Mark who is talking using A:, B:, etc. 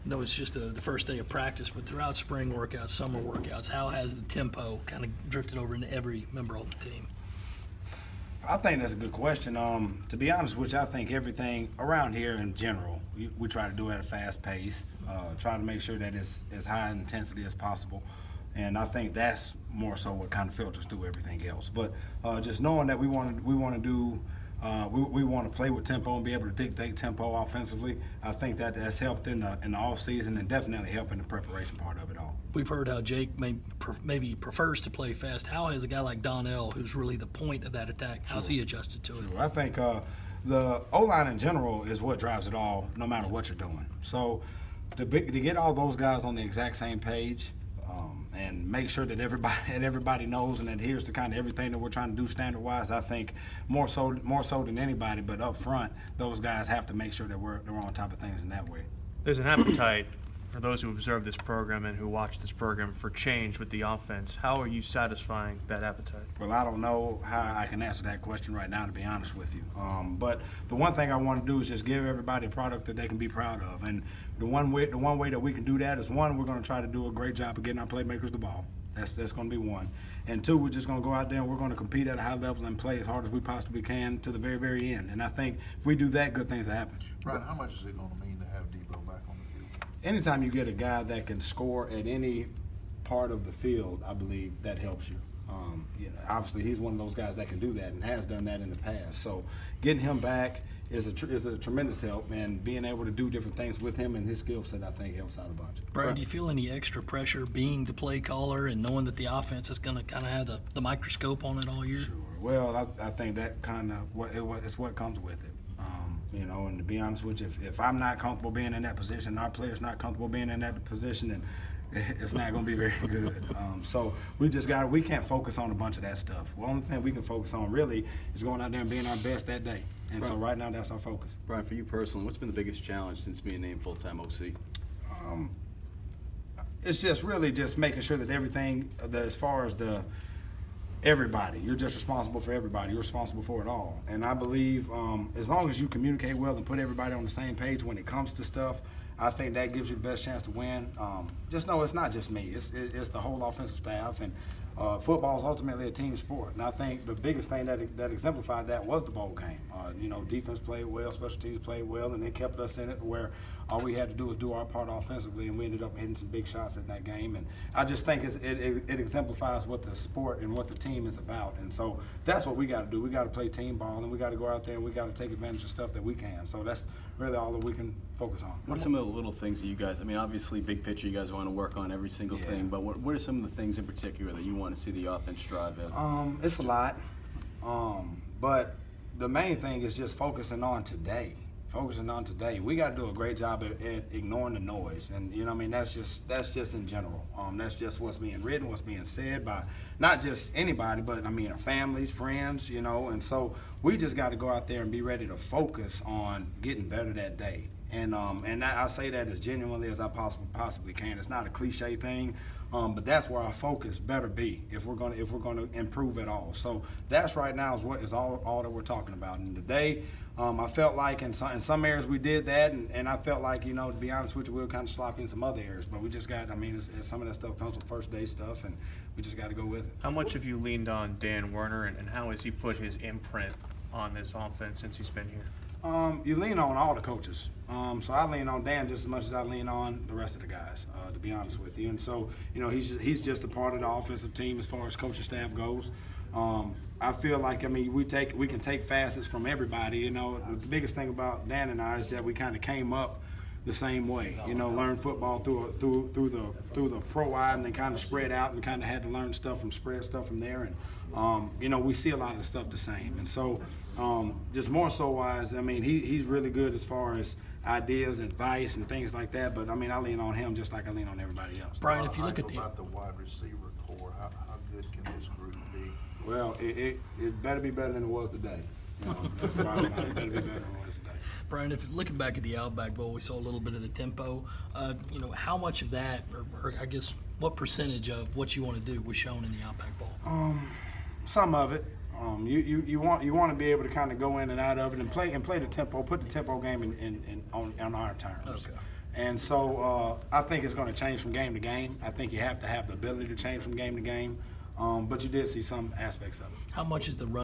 A: No, it's just the first day of practice, but throughout spring workouts, summer workouts, how has the tempo kind of drifted over into every member of the team?
B: I think that's a good question. To be honest with you, I think everything around here in general, we try to do at a fast pace, try to make sure that it's as high intensity as possible. And I think that's more so what kind of filters through everything else. But just knowing that we want to do, we want to play with tempo and be able to dictate tempo offensively, I think that's helped in the off season and definitely helped in the preparation part of it all.
A: We've heard how Jake maybe prefers to play fast. How has a guy like Donnell, who's really the point of that attack, how's he adjusted to it?
B: Sure. I think the O-line in general is what drives it all, no matter what you're doing. So to get all those guys on the exact same page and make sure that everybody knows and adheres to kind of everything that we're trying to do standard-wise, I think more so than anybody, but up front, those guys have to make sure that they're on top of things in that way.
C: There's an appetite for those who observe this program and who watch this program for change with the offense. How are you satisfying that appetite?
B: Well, I don't know how I can answer that question right now, to be honest with you. But the one thing I want to do is just give everybody a product that they can be proud of. And the one way that we can do that is, one, we're going to try to do a great job of getting our playmakers the ball. That's going to be one. And two, we're just going to go out there and we're going to compete at a high level and play as hard as we possibly can to the very, very end. And I think if we do that, good things will happen.
D: Bryan, how much is it going to mean to have Debo back on the field?
B: Anytime you get a guy that can score at any part of the field, I believe that helps you. Obviously, he's one of those guys that can do that and has done that in the past. So getting him back is a tremendous help, and being able to do different things with him and his skill set, I think, helps out a bunch.
A: Bryan, do you feel any extra pressure being the play caller and knowing that the offense is going to kind of have the microscope on it all year?
B: Sure. Well, I think that kind of it's what comes with it. And to be honest with you, if I'm not comfortable being in that position, our player's not comfortable being in that position, then it's not going to be very good. So we can't focus on a bunch of that stuff. The only thing we can focus on really is going out there and being our best that day. And so right now, that's our focus.
E: Bryan, for you personally, what's been the biggest challenge since being named full-time OC?
B: It's just really just making sure that everything, as far as everybody, you're just responsible for everybody. You're responsible for it all. And I believe as long as you communicate well and put everybody on the same page when it comes to stuff, I think that gives you the best chance to win. Just know it's not just me. It's the whole offensive staff. And football is ultimately a team sport. And I think the biggest thing that exemplified that was the bowl game. Defense played well, special teams played well, and they kept us in it where all we had to do was do our part offensively, and we ended up hitting some big shots in that game. And I just think it exemplifies what the sport and what the team is about. And so that's what we got to do. We got to play team ball, and we got to go out there and we got to take advantage of stuff that we can. So that's really all that we can focus on.
E: What are some of the little things that you guys, obviously big picture, you guys want to work on every single thing, but what are some of the things in particular that you want to see the offense drive at?
B: It's a lot, but the main thing is just focusing on today. We got to do a great job at ignoring the noise, and that's just in general. That's just what's being written, what's being said by not just anybody, but our families, friends, and so we just got to go out there and be ready to focus on getting better that day. And I say that as genuinely as I possibly can. It's not a cliche thing, but that's where our focus better be if we're going to improve at all. So that's right now is all that we're talking about. And today, I felt like in some areas we did that, and I felt like to be honest with you, we were kind of sloppy in some other areas. But we just got some of that stuff comes with first day stuff, and we just got to go with it.
C: How much have you leaned on Dan Werner, and how has he put his imprint on this offense since he's been here?
B: You lean on all the coaches. So I lean on Dan just as much as I lean on the rest of the guys, to be honest with you. And so, he's just a part of the offensive team as far as coaching staff goes. I feel like, we can take facets from everybody. The biggest thing about Dan and I is that we kind of came up the same way. Learned football through the pro wide, and then kind of spread out and kind of had to learn spread stuff from there. And we see a lot of the stuff the same. And so, just more so wise, he's really good as far as ideas and advice and things like that. But I lean on him just like I lean on everybody else.
A: Bryan, if you look at
D: about the wide receiver core, how good can this group be?
B: Well, it better be better than it was today. It better be better than it was today.
A: Bryan, if looking back at the Outback Bowl, we saw a little bit of the tempo. How much of that, or I guess what percentage of what you want to do was shown in the Outback Bowl?
B: Some of it. You want to be able to kind of go in and out of it and play the tempo, put the tempo game on our terms.
A: Okay.
B: And so I think it's going to change from game to game. I think you have to have the ability to change from game to game. But you did see some aspects of it.
A: How much is the run